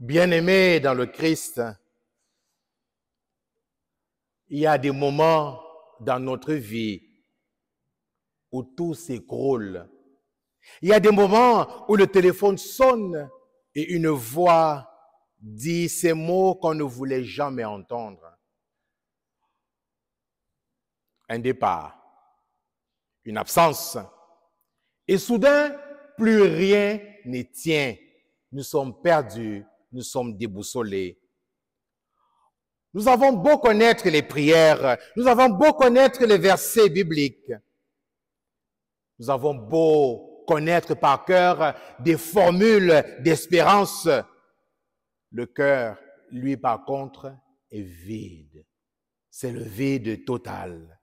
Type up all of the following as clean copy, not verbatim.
Bien-aimés dans le Christ, il y a des moments dans notre vie où tout s'écroule. Il y a des moments où le téléphone sonne et une voix dit ces mots qu'on ne voulait jamais entendre. Un départ, une absence. Et soudain, plus rien ne tient. Nous sommes perdus, nous sommes déboussolés. Nous avons beau connaître les prières, nous avons beau connaître les versets bibliques, nous avons beau connaître par cœur des formules d'espérance, le cœur, lui, par contre, est vide. C'est le vide total.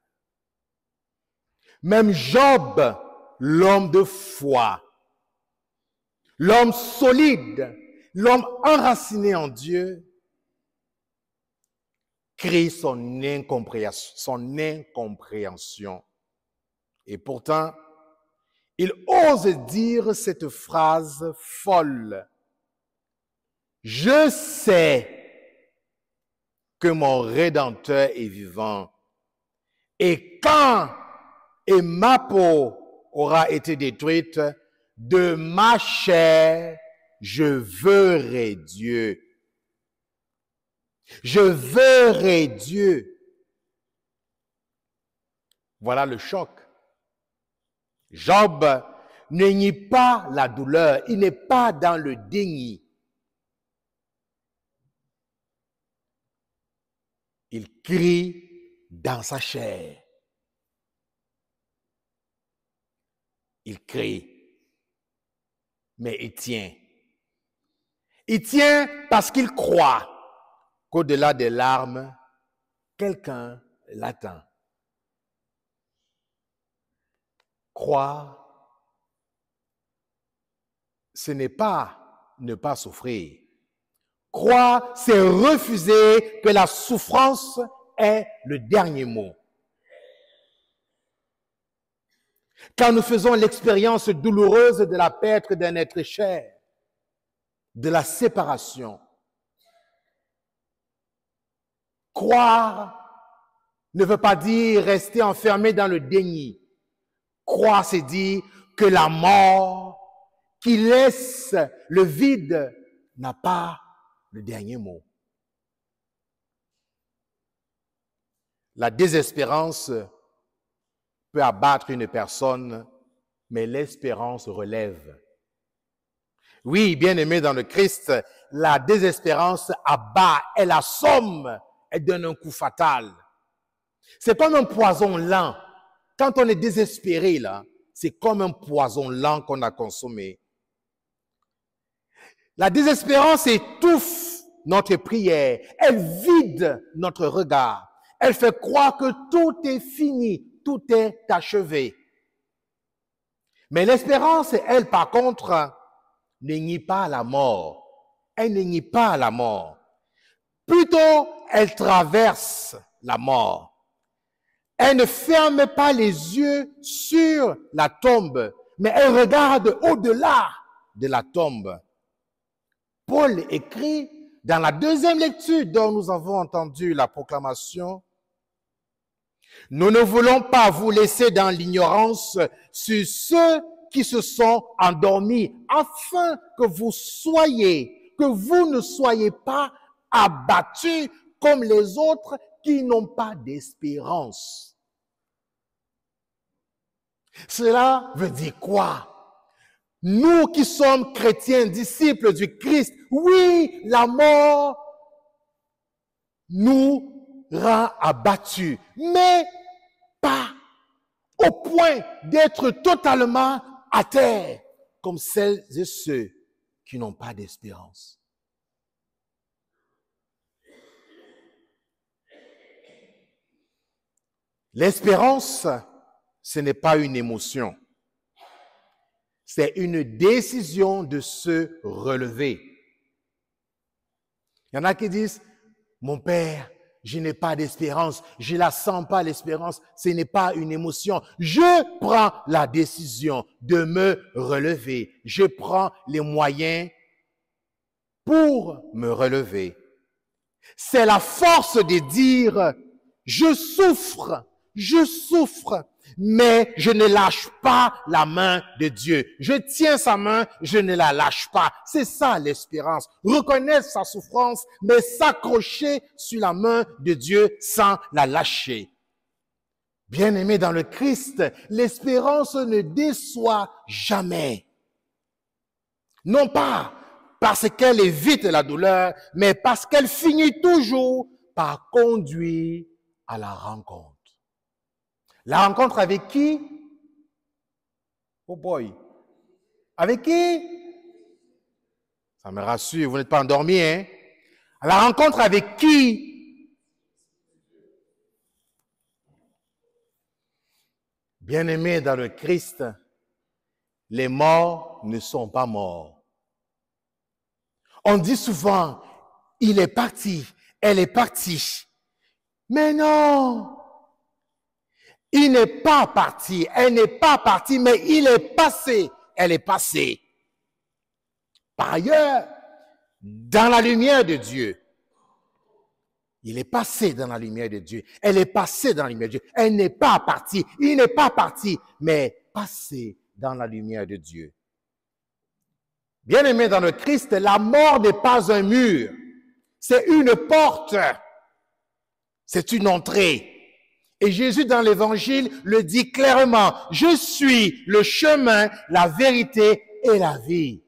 Même Job, l'homme de foi, l'homme solide, l'homme enraciné en Dieu, crie son incompréhension. Et pourtant, il ose dire cette phrase folle. Je sais que mon Rédempteur est vivant. Et quand ma peau aura été détruite, de ma chair, je verrai Dieu. Je verrai Dieu. Voilà le choc. Job ne nie pas la douleur. Il n'est pas dans le déni. Il crie dans sa chair. Il crie. Mais il tient. Il tient parce qu'il croit qu'au-delà des larmes, quelqu'un l'attend. Croire, ce n'est pas ne pas souffrir. Croire, c'est refuser que la souffrance est le dernier mot. Quand nous faisons l'expérience douloureuse de la perte d'un être cher, de la séparation, croire ne veut pas dire rester enfermé dans le déni. Croire, c'est dire que la mort qui laisse le vide n'a pas le dernier mot. La désespérance peut abattre une personne, mais l'espérance relève. Oui, bien-aimé dans le Christ, la désespérance abat, elle assomme, elle donne un coup fatal. C'est comme un poison lent. Quand on est désespéré, là, c'est comme un poison lent qu'on a consommé. La désespérance étouffe notre prière, elle vide notre regard, elle fait croire que tout est fini, tout est achevé. Mais l'espérance, elle, par contre, ne nie pas la mort. Elle ne nie pas la mort. Plutôt, elle traverse la mort. Elle ne ferme pas les yeux sur la tombe, mais elle regarde au-delà de la tombe. Paul écrit dans la deuxième lecture dont nous avons entendu la proclamation, « Nous ne voulons pas vous laisser dans l'ignorance sur ceux qui se sont endormis, afin que vous ne soyez pas abattus comme les autres qui n'ont pas d'espérance. » Cela veut dire quoi? Nous qui sommes chrétiens, disciples du Christ, oui, la mort nous rend abattus, mais pas au point d'être totalement à terre, comme celles et ceux qui n'ont pas d'espérance. L'espérance, ce n'est pas une émotion. C'est une décision de se relever. Il y en a qui disent, mon père, je n'ai pas d'espérance, je ne la sens pas l'espérance, ce n'est pas une émotion. Je prends la décision de me relever. Je prends les moyens pour me relever. C'est la force de dire, je souffre, mais je ne lâche pas la main de Dieu. Je tiens sa main, je ne la lâche pas. C'est ça l'espérance. Reconnaître sa souffrance, mais s'accrocher sur la main de Dieu sans la lâcher. Bien-aimés dans le Christ, l'espérance ne déçoit jamais. Non pas parce qu'elle évite la douleur, mais parce qu'elle finit toujours par conduire à la rencontre. La rencontre avec qui? Oh boy. Avec qui? Ça me rassure, vous n'êtes pas endormis, hein? La rencontre avec qui? Bien-aimés dans le Christ, les morts ne sont pas morts. On dit souvent, il est parti, elle est partie. Mais non, il n'est pas parti, elle n'est pas partie, mais il est passé, elle est passée. Par ailleurs, dans la lumière de Dieu, il est passé dans la lumière de Dieu, elle est passée dans la lumière de Dieu, elle n'est pas partie, il n'est pas parti, mais passé dans la lumière de Dieu. Bien-aimés dans le Christ, la mort n'est pas un mur, c'est une porte, c'est une entrée. Et Jésus dans l'Évangile le dit clairement, je suis le chemin, la vérité et la vie.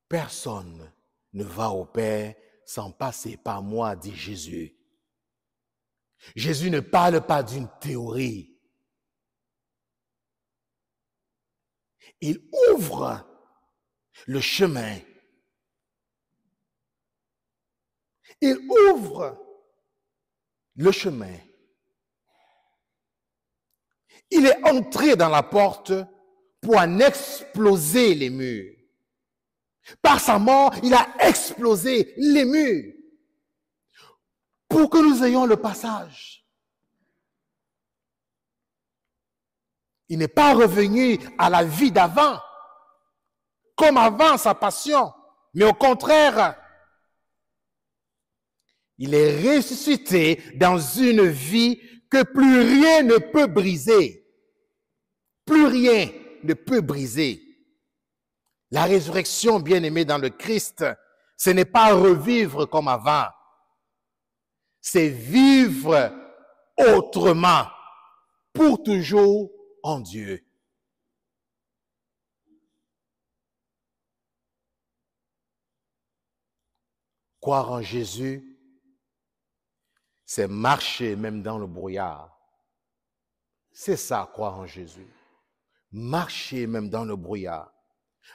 Personne ne va au Père sans passer par moi, dit Jésus. Jésus ne parle pas d'une théorie. Il ouvre le chemin. Il ouvre le chemin. Il est entré dans la porte pour en exploser les murs. Par sa mort, il a explosé les murs pour que nous ayons le passage. Il n'est pas revenu à la vie d'avant, comme avant sa passion, mais au contraire, il est ressuscité dans une vie que plus rien ne peut briser. Plus rien ne peut briser. La résurrection, bien-aimée dans le Christ, ce n'est pas revivre comme avant. C'est vivre autrement, pour toujours en Dieu. Croire en Jésus, c'est marcher même dans le brouillard. C'est ça, croire en Jésus. Marcher même dans le brouillard.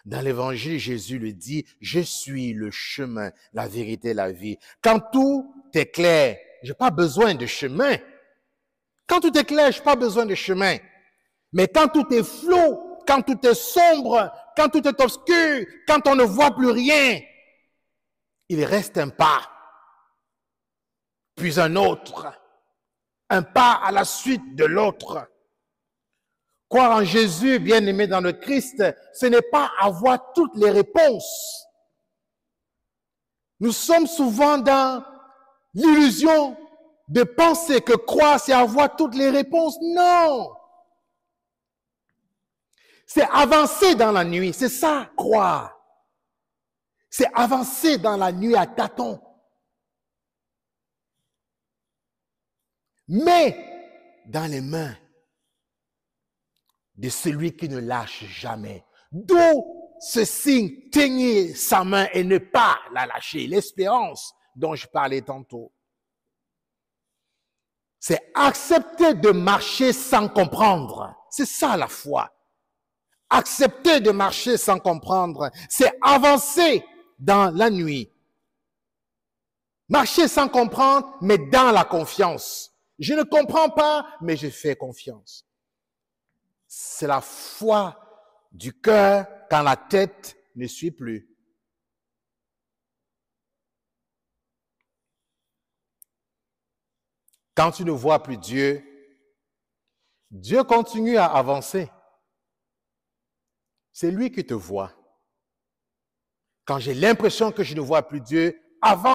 Dans l'Évangile, Jésus le dit, je suis le chemin, la vérité, la vie. Quand tout est clair, je n'ai pas besoin de chemin. Quand tout est clair, je n'ai pas besoin de chemin. Mais quand tout est flou, quand tout est sombre, quand tout est obscur, quand on ne voit plus rien, il reste un pas, puis un autre, un pas à la suite de l'autre. Croire en Jésus, bien-aimé dans le Christ, ce n'est pas avoir toutes les réponses. Nous sommes souvent dans l'illusion de penser que croire, c'est avoir toutes les réponses. Non! C'est avancer dans la nuit, c'est ça, croire. C'est avancer dans la nuit à tâtons. Mais dans les mains de celui qui ne lâche jamais. D'où ce signe, tenir sa main et ne pas la lâcher. L'espérance dont je parlais tantôt. C'est accepter de marcher sans comprendre. C'est ça la foi. Accepter de marcher sans comprendre, c'est avancer dans la nuit. Marcher sans comprendre, mais dans la confiance. Je ne comprends pas, mais je fais confiance. C'est la foi du cœur quand la tête ne suit plus. Quand tu ne vois plus Dieu, Dieu continue à avancer. C'est lui qui te voit. Quand j'ai l'impression que je ne vois plus Dieu, avant